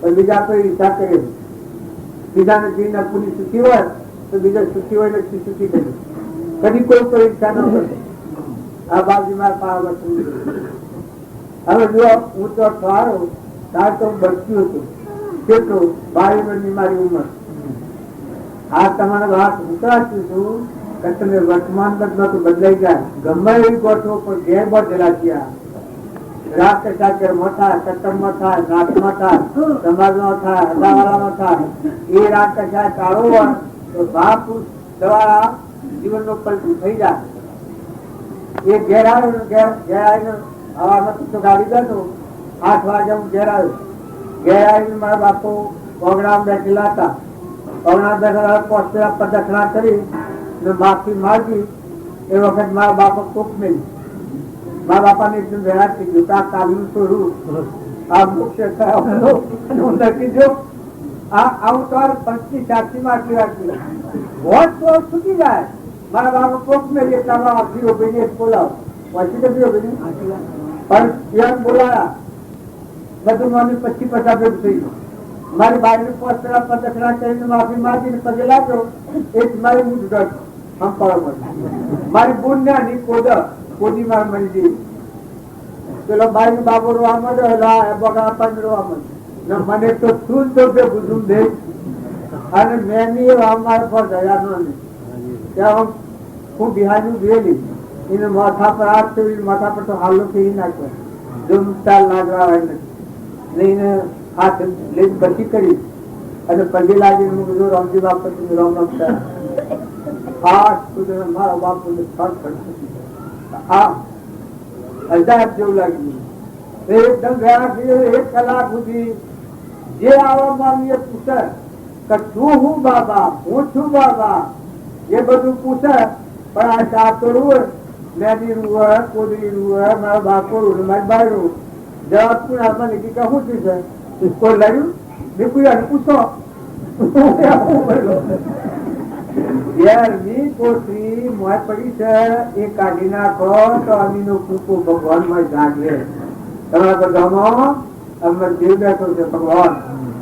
પણ બીજા કોઈ ઈચ્છા કરે બીજાને જીવ ના પૂરી સુખી હોય તો બીજા સુખી હોય ને સુખી કરે કદી કોઈ ઈચ્છા ન કરે. આ બાબજી મારા પાવર હવે જો હું તો સારો તાર તો બચ્યું હતું કેટલું 22 વર્ષની મારી ઉંમર. આ તમારા વાત ઉતરાશું છું કે તમે વર્તમાન બદમાં તો બદલાઈ જાય ગમે એવી ગોઠવો પણ ઘેર બધેલા થયા રાત ઘરમાં થાય કટરમાં થાય નાટમાં થાય સમાજમાં થાય હદાવાળામાં થાય એ રાત કશાય કાઢો હોય તો બાપ દ્વારા જીવનનો પલટું થઈ જાય. એ ઘેર આવ્યો ઘેર આવીને હવામાં તો ગાડી ગયો 8 વાગે હું ઘેર આવ્યો. ઘેર આવીને મારા બાપુ ઓગણા બેઠેલા હતા. ઓગણા બેઠેલા પોસ્ટેલા પ્રદક્ષિણા કરી માફી માગી. એ વખત મારા બાપા કોક મેલી મારા બાપા ને એકદમ વેરાટ થઈ ગયું આ કાલનું છોડું આ મુખ્ય હું લખી દઉં આવું તો 50-60 માં આટલી રાખી હોત તો છૂટી જાય. મારા બાપા કોક મેલી એટલા આખી ભાઈને બોલાવો પછી તો પણ બોલાયા બધું મને 25-50 ભેગું થઈ ગયું. મારી બાઈને પોસ્તરા પતકડા કરીને માફી માંગીને પગે લાગ્યો. એ જ મારી મૂઠ ગઢ સંપાળો મારી બુન ની કોદી માર મળી ગઈ. પેલો બાઈ નો બાબો રોવા માંડ્યો, બગા પણ રોવા માંડ્યો. મને તો શું તો ગુજુમ દે અને મેં અમારા પર દયા નો ત્યાં હું બિહારી જોયેલી એને માથા પર હાથ ફેરવી, માથા પર તો હાલો ફેરી નાખ્યો. જોમતા લાગવા લઈને હાથ લઈને બચી કરી અને પગે લાગીને હું કીધું રામજી બાપા રામ રામ મારા બાપુ આ અજાબ જેવું લાગ્યું. એકદમ ગયા 1 કલાક સુધી જે આવવા માંગીએ પૂછે કે તું હું બાબા, હું છું બાબા, એ બધું પૂછે. પણ આ ચાતરું મેદી રૂ કોદરી રૂ મારા બાપો રૂ મારી બાઈ રૂ જવાબ કોણ આપવા નીકળી કે શું થયું છે? કોઈ લડ્યું નીકળી અને પૂછો ની કોથળી મોય પડી છે એ કાઢી નાખો તો અમીનો કૂપો ભગવાન માં જાગે. તમારા બધામાં અમર દેવ બેઠો છે ભગવાન.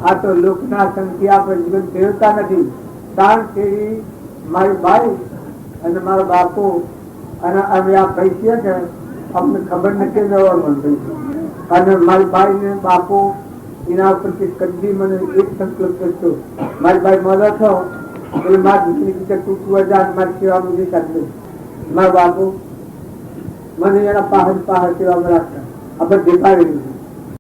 આ તો લોકના સંખ્યા આપણે જીવન દેવતા નથી. કારણ કે મારી બાઈ અને મારો બાપુ અને અમે આ પૈસે છે અમને ખબર નથી અને મારી બાઈ ને બાપુ એના ઉપરથી કદી મને એક સંકલ્પ કરતો. મારી બાઈ મળો છો એટલે મારી દીકરી તું મારી સેવા બધી કરજો. મારા બાપુ મને એના પહાડ સેવામાં રાખતા. આપણે દેખાડી દીધું